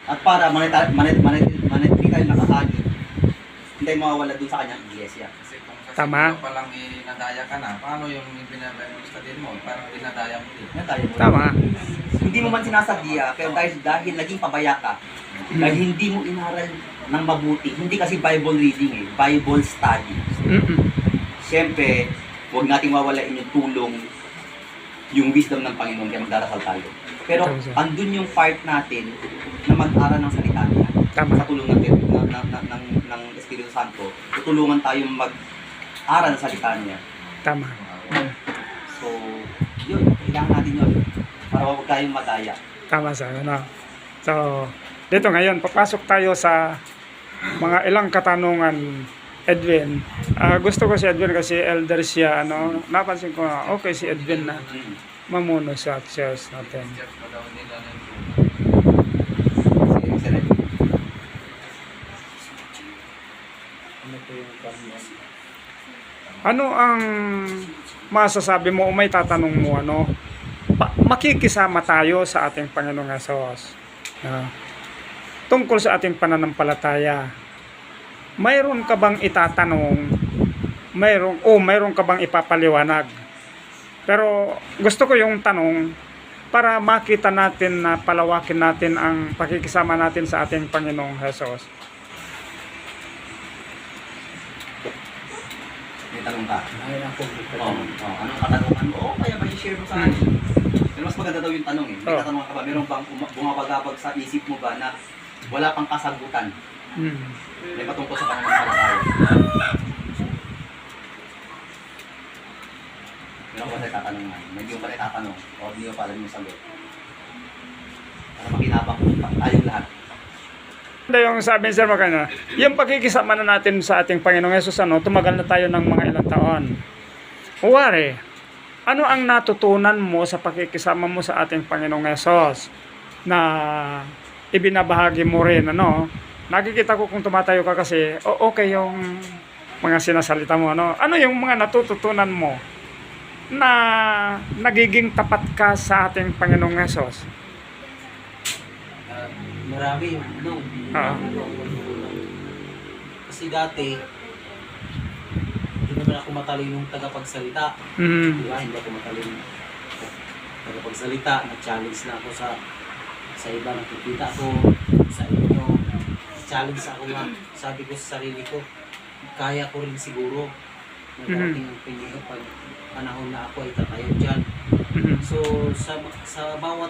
At para manetical na kahagi, hindi mawawala dun sa kanyang iglesia. Kasi kung kasi Tama. pa lang inadaya ka na, paano yung binabasta din mo? Parang dinadaya mo din. Yan tayo. Tama. Hindi mo man sinasadya, pero dahil naging pabaya ka, dahil hindi mo inaral ng mabuti, hindi kasi Bible reading Bible study. Siyempre, huwag nating mawalain yung tulong, yung wisdom ng Panginoon, kaya magdarasal tayo. Pero Tama siya. andun yung part natin na mag-aral ng salita niya. Tama. Sa tulong ng Espiritu Santo, tutulungan tayong mag-aral ng salita niya. Tama. So, yun, kailangan natin yun para huwag tayong madaya. Tama sa ano. So, dito ngayon, papasok tayo sa mga ilang katanungan, Edwin. Gusto ko si Edwin kasi elder siya, ano, napansin ko na, okay si Edwin na mamuno sa church natin. Church pa daw nila na yung Sige, excellent. Ano ang masasabi mo o may tatanong mo, ano? Makikisama tayo sa ating Panginoong Hesus. Tungkol sa ating pananampalataya. Mayroon ka bang itatanong? Mayroon ka bang ipapaliwanag? Pero gusto ko yung tanong para makita natin na palawakin natin ang pakikisama natin sa ating Panginoong Hesus. May tanong ka. Ayun ang Anong katanungan mo? Kaya ba i-share mo sa akin? Pero mas maganda daw yung tanong May tatanong ka ba? Meron bang bumabagabag sa isip mo ba na wala pang kasagutan? May patungkol sa pananampalataya. Meron ba tayo tatanungan? Hindi mo pa tayo tatanong o hindi mo pa alam yung sagot. Para makinabang tayong lahat. Yung sabi ni Sir Magana, yung pakikisama na natin sa ating Panginoong Hesus, ano, tumagal na tayo ng mga ilang taon. Uwari, ano ang natutunan mo sa pakikisama mo sa ating Panginoong Hesus na ibinabahagi mo rin, ano? Nakikita ko kung tumatayo ka kasi, okay yung mga sinasalita mo, ano? Ano yung mga natututunan mo na nagiging tapat ka sa ating Panginoong Hesus? marami yung kasi dati hindi naman ako matalinong tagapagsalita. Di ba? Hindi ako matalinong tagapagsalita. Nag-challenge na ako sa iba. Nakikita ko sa inyo. Challenge ako nga. Sabi ko sa sarili ko, kaya ko rin siguro na dating ang pinili pag panahon na ako ay tatayo dyan. So sa bawat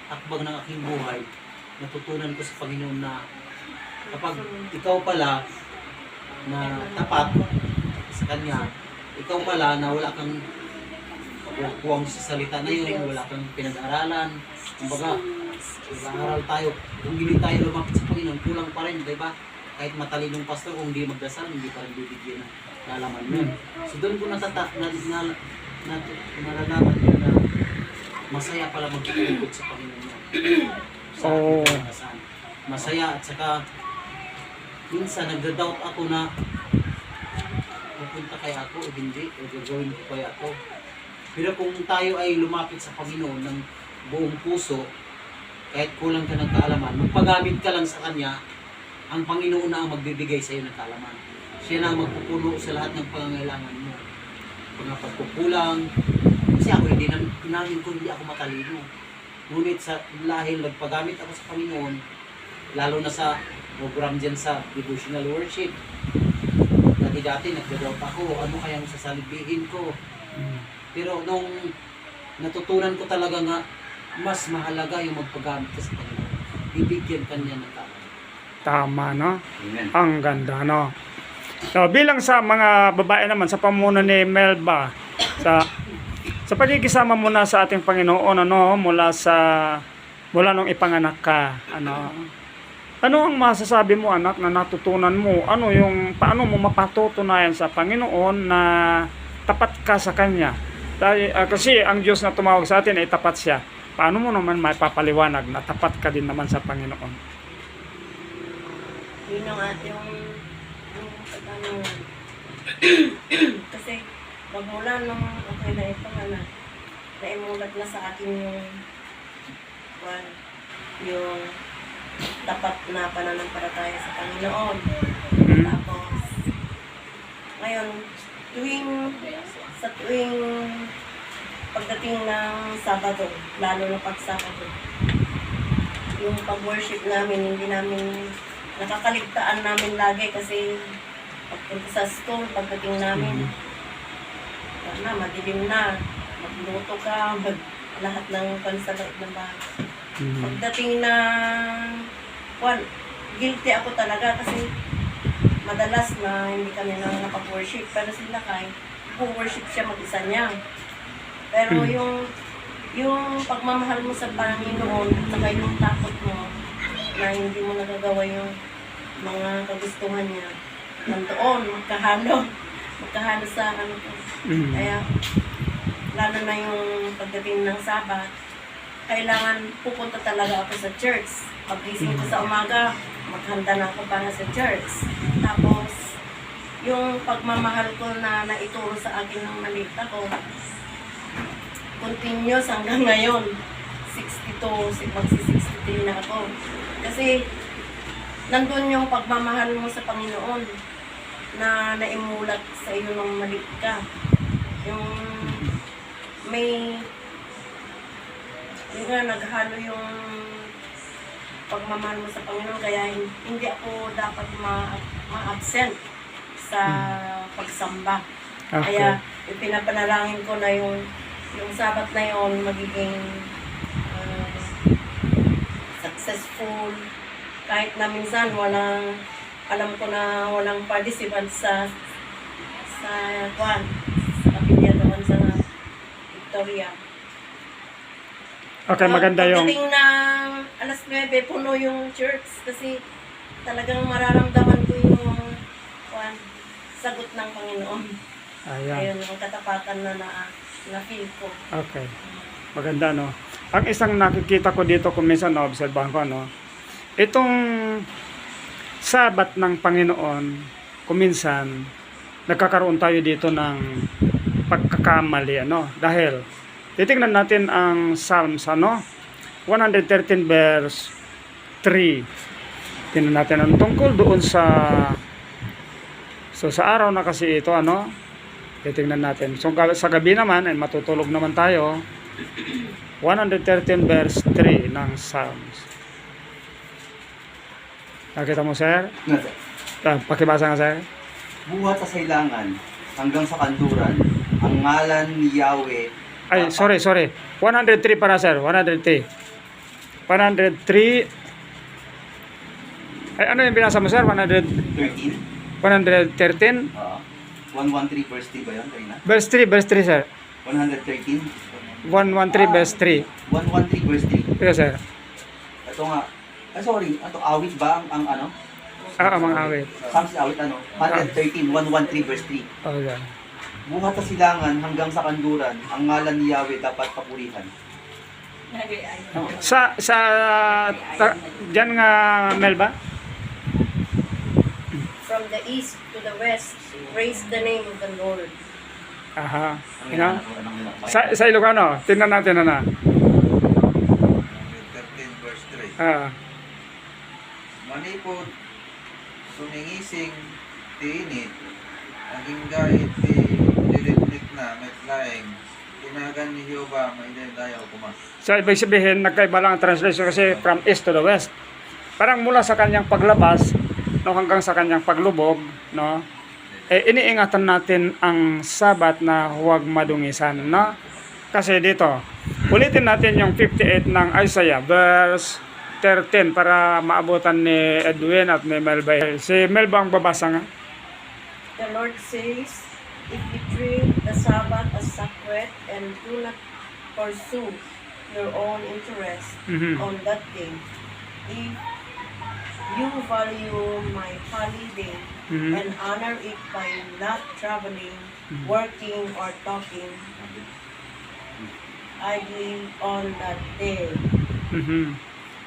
hakbang ng aking buhay, natutunan ko sa Panginoon na kapag ikaw pala na tapat sa Kanya, ikaw pala na wala kang pagkukuwang sa salita na yun, wala kang pinag-aralan, kumbaga, mag-aaral tayo, kung hindi tayo lumapit sa Panginoon, kulang pa rin, di ba? Kahit matalinong pastor, kung hindi magdasal, hindi pa rin bibigyan ng kalaman yun. So doon ko nalalaman yun na masaya pala mag-ikot sa Panginoon yun. Masaya at saka minsan nagda-doubt ako na pupunta kaya ako o hindi o gagawin ko kaya ako. Pero kung tayo ay lumapit sa Panginoon ng buong puso, kahit kulang ka ng kaalaman, magpagamit ka lang sa Kanya, ang Panginoon na ang magbibigay sa iyo ng kaalaman. Siya na ang magpupuno sa lahat ng pangangailangan mo. Mga pagkukulang, kasi ako namin ko hindi ako matalino. Ngunit dahil nagpagamit ako sa Panginoon, lalo na sa program dyan sa devotional worship, dati nagdadoubt ako, ano kayang sasabihin ko. Pero nung natutunan ko talaga nga, mas mahalaga yung magpagamit ka sa Panginoon. Bibigyan ka niya ng tama. Tama, no? Amen. Ang ganda, no? So, bilang sa mga babae naman, sa pamuno ni Melba, sa pagkikisama mo na sa ating Panginoon, ano, mula nung ipanganak ka, ano ang masasabi mo, anak, na natutunan mo? Paano mo mapatutunayan sa Panginoon na tapat ka sa Kanya? Dahil, kasi ang Diyos na tumawag sa atin ay tapat siya. Paano mo naman mapapaliwanag na tapat ka din naman sa Panginoon? Yun yung ating katanungan. Kasi magmula nung okay na ito na naimulat na sa akin yung tapat na pananampalataya sa Panginoon. Mhm. Tapos, ngayon, sa tuwing pagdating ng Sabado, lalo na pag Sabado, yung pag-worship namin, hindi namin nakakaligtaan namin lagi kasi pagpunta sa school, pagdating namin, madilim na, magluto ka, lahat ng pansalot ng bahay. Mhm. Pagdating na, guilty ako talaga kasi madalas na hindi kami na nakapag-worship. Pero sila kahit worship siya mag-isa niya. Pero yung pagmamahal mo sa Panginoon at saka yung takot mo na hindi mo nagagawa yung mga kagustuhan niya, nandoon, magkahalo sa ano ko. Mhm. Kaya, lalo na yung pagdating ng Sabat, kailangan pupunta talaga ako sa church. Pag-gising ko sa umaga, maghanda na ako para sa church. Tapos, yung pagmamahal ko na naituro sa akin ng maliit ako, continuous hanggang ngayon. 62, magsi-63 na ako. Kasi, nandun yung pagmamahal mo sa Panginoon na naimulat sa iyo nung maliit ka. Yung nga naghalo yung pagmamahal mo sa Panginoon, kaya hindi ako dapat ma-absent sa pagsamba. Okay. Kaya ipinapanalangin ko na yung Sabat na yon magiging successful. Kahit na minsan alam ko na walang participant sa kapilya doon sa Victoria. Okay, maganda yung... Pagdating ng alas 9, puno yung church kasi talagang mararamdaman ko yung sagot ng Panginoon. Ayan. Ayun, ang katapatan na feel ko. Okay. Maganda, no? Ang isang nakikita ko dito kung minsan na-obserbahan ko, no? Itong Sabat ng Panginoon, kung minsan, nagkakaroon tayo dito ng pagkakamali, ano? Dahil, titingnan natin ang Psalms, ano? 113 verse 3. Tingnan natin ang tungkol doon sa araw na kasi ito, ano? Titingnan natin. So, sa gabi naman, ay matutulog naman tayo. 113 verse 3 ng Psalms. Nakita mo, sir? Pakibasa nga, sir. Buhat sa sailangan hanggang sa kanluran, ang ngalan ni Yahweh. Ay, sorry. 103 para, sir. 103. 103. Ay, ano yung binasa mo, sir? 13. 113? 113 verse 3 ba yun, Karina? Verse 3, sir. 113. 113 verse 3. 113 verse 3. Yes, sir. Ito nga. Sorry, ito awit ba ang ano? Mga awit. Psalms awit ano? 113, 113 verse 3. Oh, yeah. Buhat sa silangan hanggang sa kanluran, ang ngalan ni Yahweh dapat papurihan. Diyan nga, Melba? From the east to the west, praise the name of the Lord. Aha. Sa Ilocano, tingnan natin na. 13 verse 3. Manipod, sumingising, tiinit, naging gait, dilitnik na, metlaeng, tinagan ni Jehovah, may dayaw kuma. So, ibig sabihin, nagkaiba lang ang translation kasi from east to the west. Parang mula sa kanyang paglabas, no, hanggang sa kanyang paglubog, no, iniingatan natin ang Sabat na huwag madungisan, no? Kasi dito, ulitin natin yung 58 ng Isaiah, verse 13 para maabutan ni Edwin at ni Melba. Si Melba ang babasa nga. The Lord says, if you treat the Sabbath as sacred and do not pursue your own interest on that day, if you value my holy day and honor it by not traveling, working, or talking idly on that day.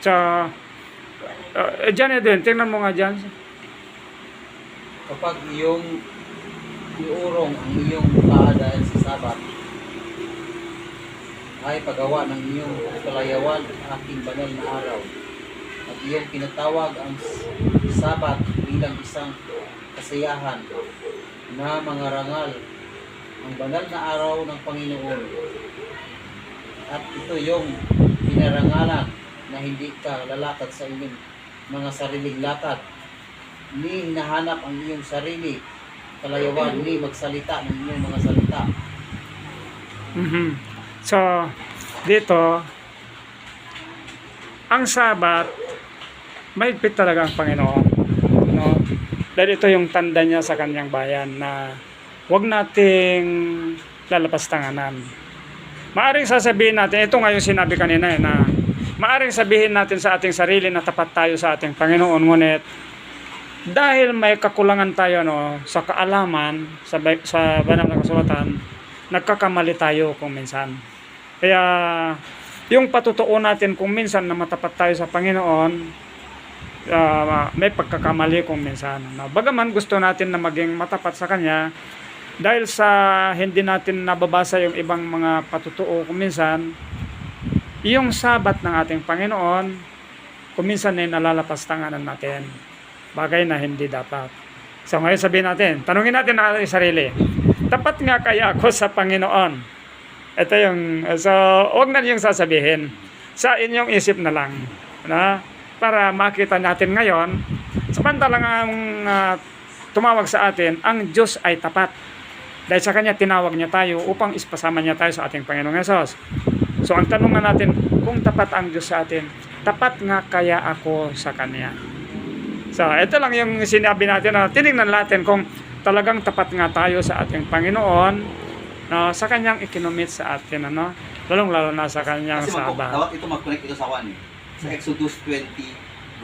So, dyan din, tingnan mo nga dyan. Kapag iyong iurong ang iyong kaadaan sa Sabat, ay paggawa ng iyong kalayawan aking banal na araw. At iyong pinatawag ang Sabat bilang isang kasiyahan na mga rangal, ang banal na araw ng Panginoon. At ito yung pinarangalan na hindi ka lalakad sa iyong mga sariling lakad, ni hinahanap ang iyong sarili, kalayawan, ni magsalita ng iyong mga salita. Mhm. So, dito, ang Sabat, mahigpit talaga ang Panginoon. No? Dahil ito yung tanda niya sa kanyang bayan na huwag nating lalapastanganan. Maaring sasabihin natin, ito nga yung sinabi kanina na maaring sabihin natin sa ating sarili na tapat tayo sa ating Panginoon, ngunit dahil may kakulangan tayo sa kaalaman, sa banal na kasulatan, nagkakamali tayo kung minsan. Kaya yung patutuo natin kung minsan na matapat tayo sa Panginoon, may pagkakamali kung minsan. Bagaman gusto natin na maging matapat sa Kanya, dahil sa hindi natin nababasa yung ibang mga patutuo kung minsan, yung Sabat ng ating Panginoon, kung minsan ay nalalapastanganan natin. Bagay na hindi dapat. So ngayon sabihin natin, tanungin natin ang ating sarili, tapat nga kaya ako sa Panginoon? Ito yung, so huwag na niyong sasabihin. Sa inyong isip na lang. Na, para makita natin ngayon, samantalang ang tumawag sa atin, ang Diyos ay tapat. Dahil sa Kanya tinawag niya tayo upang ispasama niya tayo sa ating Panginoong Hesus. So ang tanong na natin, kung tapat ang Diyos sa atin, tapat nga kaya ako sa Kanya? So ito lang yung sinabi natin na tinignan natin kung talagang tapat nga tayo sa ating Panginoon, sa Kanyang ikinomit sa atin, lalong-lalo na sa Kanyang Kasi Sabat. dapat ito mag-connect ito sa sa Exodus 20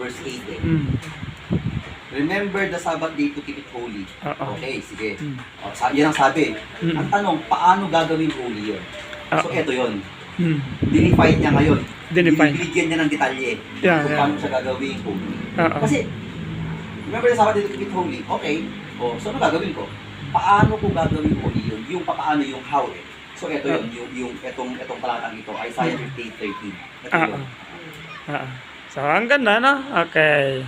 verse 8 Mm. Remember the Sabbath day to keep it holy. Oo. Okay, sige. Mm. Yan ang sabi. Mm. Ang tanong, paano gagawin holy yun? So, Oo. eto yun. Mm. Dinefine niya ngayon. Dinefine. Binibigyan niya ng detalye Yeah, kung yeah. paano siya gagawin holy. Oo. Kasi, remember the Sabbath day to keep it holy? Okay. So, ano gagawin ko? Paano ko gagawin holy yun? Yung paano, yung how eh. So, eto yun. Yung etong talatang ito, Isaiah 58:13. Ito yun. So, ang ganda, no? Okay.